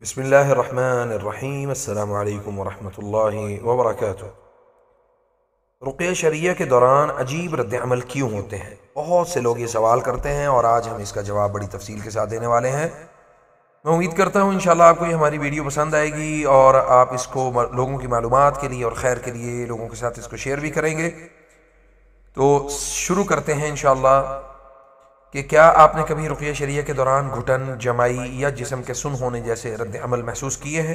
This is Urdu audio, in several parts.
بسم اللہ الرحمن الرحیم۔ السلام علیکم ورحمۃ اللہ وبرکاتہ۔ رقیہ شرعیہ کے دوران عجیب رد عمل کیوں ہوتے ہیں؟ بہت سے لوگ یہ سوال کرتے ہیں اور آج ہم اس کا جواب بڑی تفصیل کے ساتھ دینے والے ہیں۔ میں امید کرتا ہوں انشاءاللہ آپ کو یہ ہماری ویڈیو پسند آئے گی اور آپ اس کو لوگوں کی معلومات کے لیے اور خیر کے لیے لوگوں کے ساتھ اس کو شیئر بھی کریں گے۔ تو شروع کرتے ہیں انشاءاللہ کہ کیا آپ نے کبھی رقیہ شرعیہ کے دوران گھٹن، جمائی یا جسم کے سن ہونے جیسے رد عمل محسوس کیے ہیں؟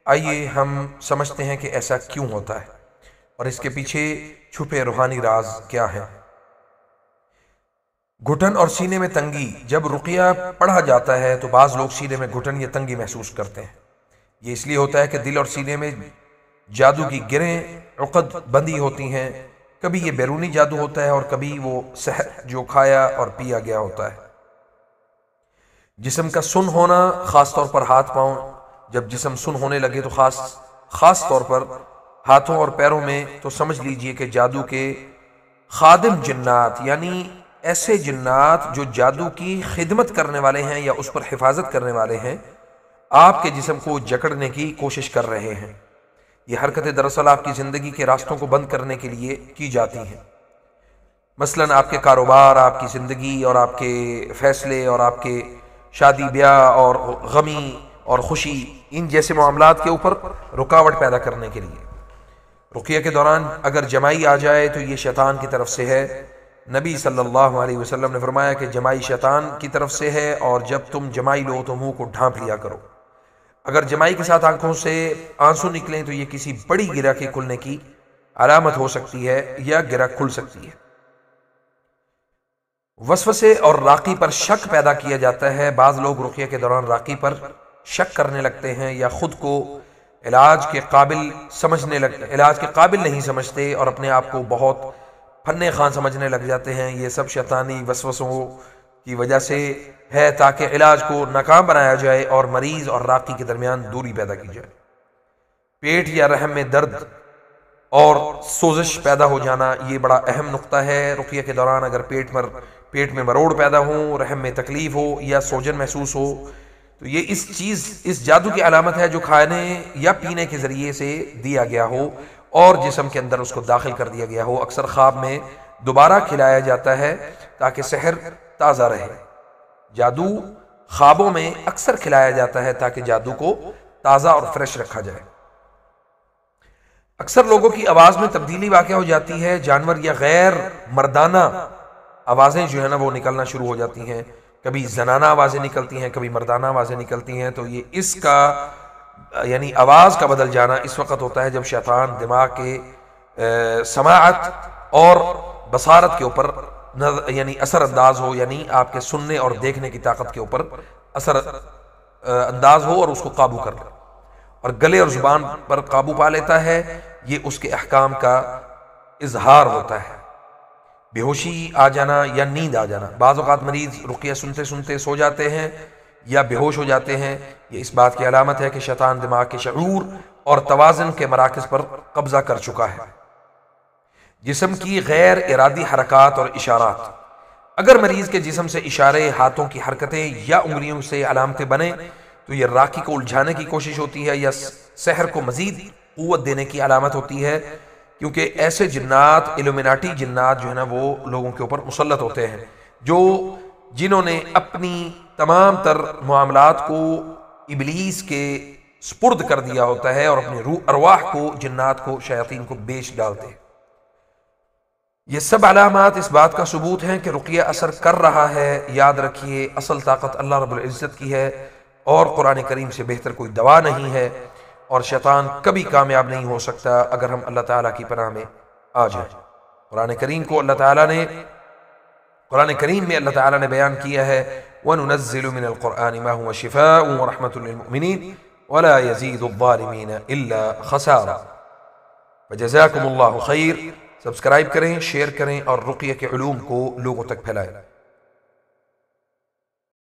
آئیے ہم سمجھتے ہیں کہ ایسا کیوں ہوتا ہے اور اس کے پیچھے چھپے روحانی راز کیا ہیں۔ گھٹن اور سینے میں تنگی۔ جب رقیہ پڑھا جاتا ہے تو بعض لوگ سینے میں گھٹن یا تنگی محسوس کرتے ہیں۔ یہ اس لیے ہوتا ہے کہ دل اور سینے میں جادو کی گرہیں عقد بندی ہوتی ہیں۔ کبھی یہ بیرونی جادو ہوتا ہے اور کبھی وہ سحر جو کھایا اور پیا گیا ہوتا ہے۔ جسم کا سن ہونا، خاص طور پر ہاتھ پاؤں۔ جب جسم سن ہونے لگے تو خاص طور پر ہاتھوں اور پیروں میں، تو سمجھ لیجئے کہ جادو کے خادم جنات، یعنی ایسے جنات جو جادو کی خدمت کرنے والے ہیں یا اس پر حفاظت کرنے والے ہیں، آپ کے جسم کو جکڑنے کی کوشش کر رہے ہیں۔ یہ حرکتیں دراصل آپ کی زندگی کے راستوں کو بند کرنے کے لیے کی جاتی ہیں۔ مثلاً آپ کے کاروبار، آپ کی زندگی اور آپ کے فیصلے اور آپ کے شادی بیاہ اور غمی اور خوشی، ان جیسے معاملات کے اوپر رکاوٹ پیدا کرنے کے لیے۔ رقیہ کے دوران اگر جمائی آ جائے تو یہ شیطان کی طرف سے ہے۔ نبی صلی اللہ علیہ وسلم نے فرمایا کہ جمائی شیطان کی طرف سے ہے اور جب تم جمائی لو تو منہ کو ڈھانپ لیا کرو۔ اگر جمائی کے ساتھ آنکھوں سے آنسو نکلیں تو یہ کسی بڑی گرہ کے کھلنے کی علامت ہو سکتی ہے یا گرہ کھل سکتی ہے۔ وسوسے اور راقی پر شک پیدا کیا جاتا ہے۔ بعض لوگ رقیہ کے دوران راقی پر شک کرنے لگتے ہیں یا خود کو علاج کے قابل نہیں سمجھتے اور اپنے آپ کو بہت فن خوان سمجھنے لگ جاتے ہیں۔ یہ سب شیطانی وسوسوں کی وجہ سے ہے تاکہ علاج کو ناکام بنایا جائے اور مریض اور راقی کے درمیان دوری پیدا کی جائے۔ پیٹ یا رحم میں درد اور سوزش پیدا ہو جانا یہ بڑا اہم نقطہ ہے۔ رقیہ کے دوران اگر پیٹ میں مروڑ پیدا ہو، رحم میں تکلیف ہو یا سوجن محسوس ہو تو یہ اس جادو کی علامت ہے جو کھانے یا پینے کے ذریعے سے دیا گیا ہو اور جسم کے اندر اس کو داخل کر دیا گیا ہو۔ اکثر خواب میں دوبارہ کھلایا جاتا ہے تاکہ سحر تازہ رہے۔ جادو خوابوں میں اکثر کھلایا جاتا ہے تاکہ جادو کو تازہ اور فریش رکھا جائے۔ اکثر لوگوں کی آواز میں تبدیلی واقع ہو جاتی ہے۔ جانور یا غیر مردانہ آوازیں جو ہے نا وہ نکلنا شروع ہو جاتی ہیں۔ کبھی زنانہ آوازیں نکلتی ہیں، کبھی مردانہ آوازیں نکلتی ہیں۔ تو یہ اس کا یعنی آواز کا بدل جانا اس وقت ہوتا ہے جب شیطان دماغ کے سماعت اور بصارت کے اوپر یعنی اثر انداز ہو، یعنی آپ کے سننے اور دیکھنے کی طاقت کے اوپر اثر انداز ہو اور اس کو قابو کر لے اور گلے اور زبان پر قابو پا لیتا ہے۔ یہ اس کے احکام کا اظہار ہوتا ہے۔ بے ہوشی آ جانا یا نیند آ جانا۔ بعض اوقات مریض رقیہ سنتے سنتے سو جاتے ہیں یا بے ہوش ہو جاتے ہیں۔ یہ اس بات کی علامت ہے کہ شیطان دماغ کے شعور اور توازن کے مراکز پر قبضہ کر چکا ہے۔ جسم کی غیر ارادی حرکات اور اشارات۔ اگر مریض کے جسم سے اشارے، ہاتھوں کی حرکتیں یا انگلیوں سے علامتیں بنیں تو یہ راقی کو الجھانے کی کوشش ہوتی ہے یا سحر کو مزید قوت دینے کی علامت ہوتی ہے، کیونکہ ایسے جنات، الومناٹی جنات جو ہے نا وہ لوگوں کے اوپر مسلط ہوتے ہیں جنہوں نے اپنی تمام تر معاملات کو ابلیس کے سپرد کر دیا ہوتا ہے اور اپنی روح ارواح کو، جنات کو، شیاطین کو بیچ ڈالتے ہیں۔ یہ سب علامات اس بات کا ثبوت ہیں کہ رقیہ اثر کر رہا ہے۔ یاد رکھیے اصل طاقت اللہ رب العزت کی ہے اور قرآن کریم سے بہتر کوئی دوا نہیں ہے، اور شیطان کبھی کامیاب نہیں ہو سکتا اگر ہم اللہ تعالیٰ کی پناہ میں آ جائیں۔ قرآن کریم میں اللہ تعالیٰ نے بیان کیا ہے وَنُنَزِّلُ مِنَ الْقُرْآنِ مَا هُوَ شِفَاءٌ وَرَحْمَةٌ لِلْمُؤْمِنِينَ وَلَا يَزِيدُ الظَّالِمِينَ إِلَّا خَسَارًا۔ فَجَزَاكُمُ اللَّهُ خَيْرًا۔ سبسکرائب کریں، شیئر کریں اور رقیہ کے علوم کو لوگوں تک پھیلائیں۔